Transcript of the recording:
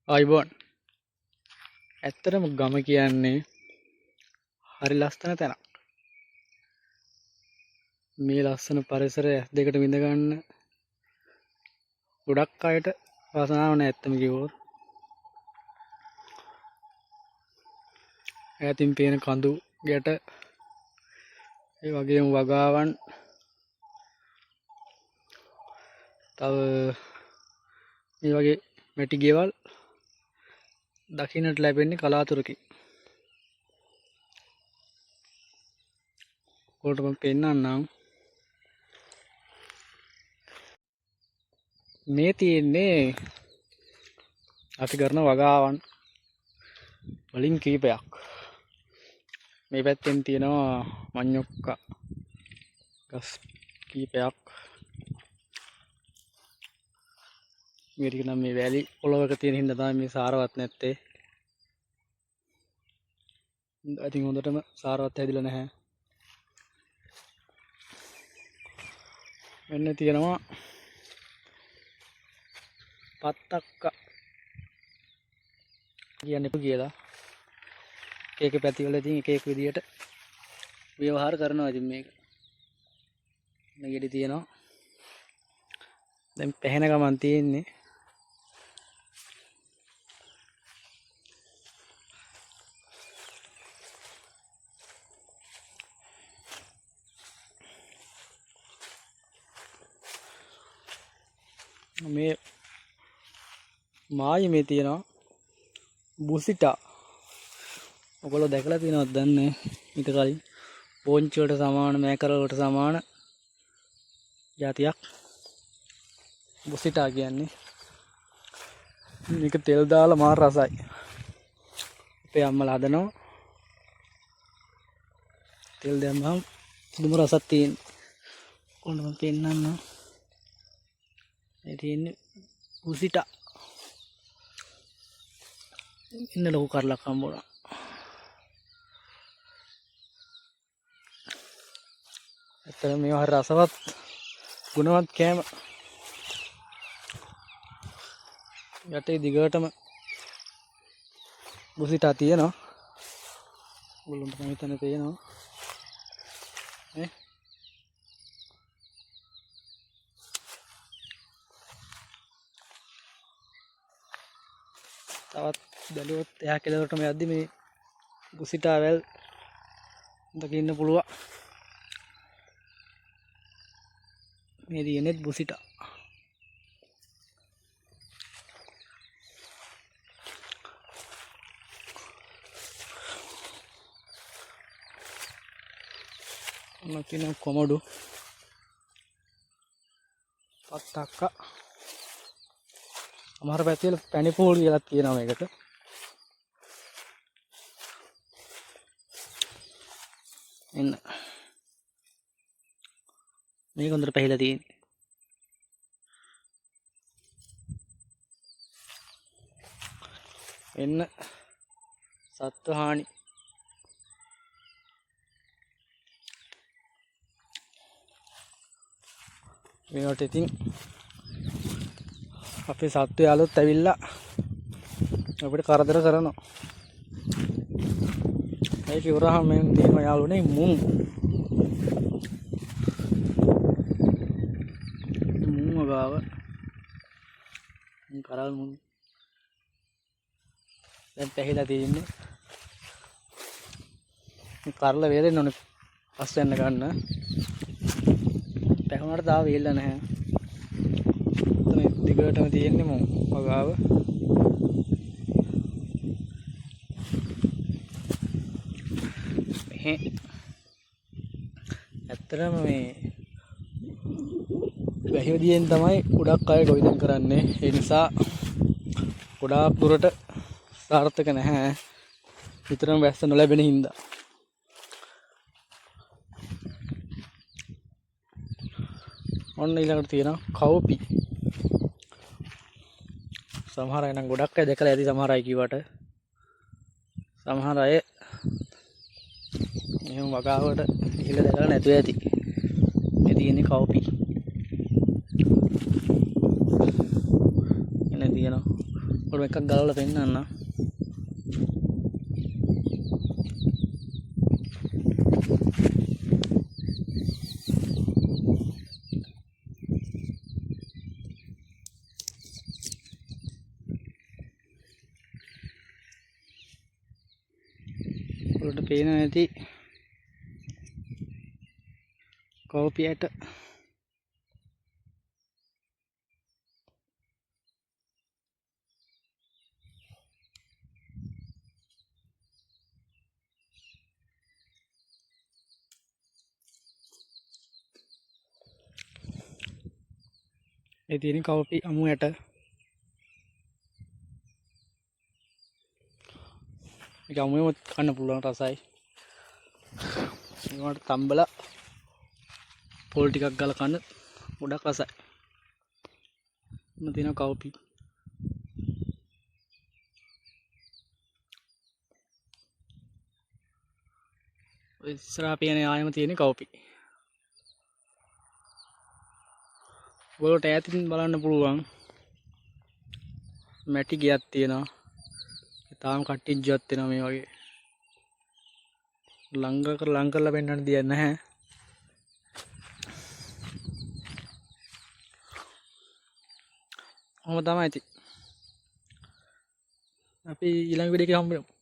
අයිබෝන් ඇත්තටම ගම කියන්නේ හරි ලස්සන තැනක්. මේ ලස්සන පරිසරය ඇස් දෙකට විඳ ගන්න ගොඩක් අයට වාසනාව නැහැ ඇත්තම කිව්වොත්. ඈතින් පේන කඳු ගැට ඒ වගේම වගාවන් තව මේ වගේ මැටි ගෙවල් දකින්නට ලැබෙන්නේ කලාතුරකින්. ඔයාලට මම පෙන්නන්නම්. මේ තියෙන්නේ අපි කරන වගාවන් වලින් කීපයක්. මේ පැත්තෙන් තියෙනවා මඤ්ඤොක්කා ගස් කීපයක්. මේක නම් මේ වැලි පොළවක තියෙන හින්දා තමයි මේ සාරවත් නැත්තේ. ඉතින් හොඳටම සාරවත් හැදිලා නැහැ. මෙන්න තියෙනවා පත්තක්කා කියන්නේ කියලා. එක පැතිවල ඉතින් එක එක විදියට ව්‍යවහාර කරනවා. ඉතින් මේක මෙගෙඩි තියෙනවා. දැන් පැහැෙන ගමන් තියෙන්නේ මේ මායිමේ තියෙනවා බුසිටා. ඔයගොල්ලෝ දැකලා තියෙනවද දන්නේ ඊට කලින්. පෝංචි වලට සමාන මේකර වලට සමාන જાතියක් බුසිටා කියන්නේ. මේක තෙල් දාලා මාර රසයි. අපේ අම්මලා හදනවා. තෙල් දැම්මම පුදුම රසක් තියෙන. කොහොමද මම පෙන්නන්න. මේ තියෙන්නේ බුසිටා. ඉන්න ලොකු කරලක් හම්බුණා. ඇත්තටම මේවා හරි රසවත් ගුණවත් කෑම. යටේ දිගටම බුසිටා තියෙනවා. ඔයගොල්ලන්ට මම හිතන්නේ පේනවා නේ. තවත් බැලුවොත් එහා කෙළවරටම යද්දි මේ බුසිටා වැල් දකින්න පුළුවන්. මේ තියෙන්නේ බුසිටා. මකින කොමඩු පත්තක්කා. අමාර පැතිවල පැණිපෝල් කියලා කියනවා මේකට. එන්න මේක හොඳට පැහිලා තියෙන්නේ. එන්න සත්ව හානි. මේකට ඉතින් අපේ සත්ව යාළුවොත් ඇවිල්ලා අපිට කරදර කරනවා. ඒක ඉවරහම මම තියෙන යාළුවනේ මුං වගාව. කරල් මුං දැන් පැහිලා තියෙන්නේ. කරලා වේලෙන්න ඕනේ පස් යන්න ගන්න. පැහුණාට තාම වේලලා නැහැ. මේ දිගටම තියෙන්නේ මුං වගාව. ඇත්තටම මේ වැහිවදියෙන් තමයි ගොඩක් අය ගොවිතැන් කරන්නේ. ඒ නිසා ගොඩාක් දුරට සාර්ථක නැහැ. විතරම වැස්ස නොලැබෙන හින්දා. ඔන්න ඊළඟට තියෙනවා කව්පි. සමහර අය නම් ගොඩක් අය දැකලා ඇති. සමහර අය කිව්වට සමහර අය එහෙම වගාවට ඉහිල දැකලා නැතුව ඇති. මේ තියෙන්නේ කව්පි. එන තියෙනවා ඔකට එකක් ගලවලා පෙන්නන්න. ඔකට පේන නැති කෝපියට ඒ තියෙන කෝපි අමුයට මේක අමුයම කන්න පුළුවන් රසයි. ඒකට තම්බලා පොල් ටිකක් ගාලා කන්න ගොඩක් රසයි. තියෙන කෝපි ඉස්සරහා පේන ආයෙම තියෙන කෝපි. ඔයාලට ඈතින් බලන්න පුළුවන් මැටි ගියක් තියෙනවා. තාම කට්ටිය ජීවත් වෙනවා මේ වගේ. ලං කරලා පෙන්නන්න දෙයක් නැහැ. ඔහොම තමයි ඉතින්. අපි ඊළඟ වීඩියෝ එකේ හම්බ වෙමු.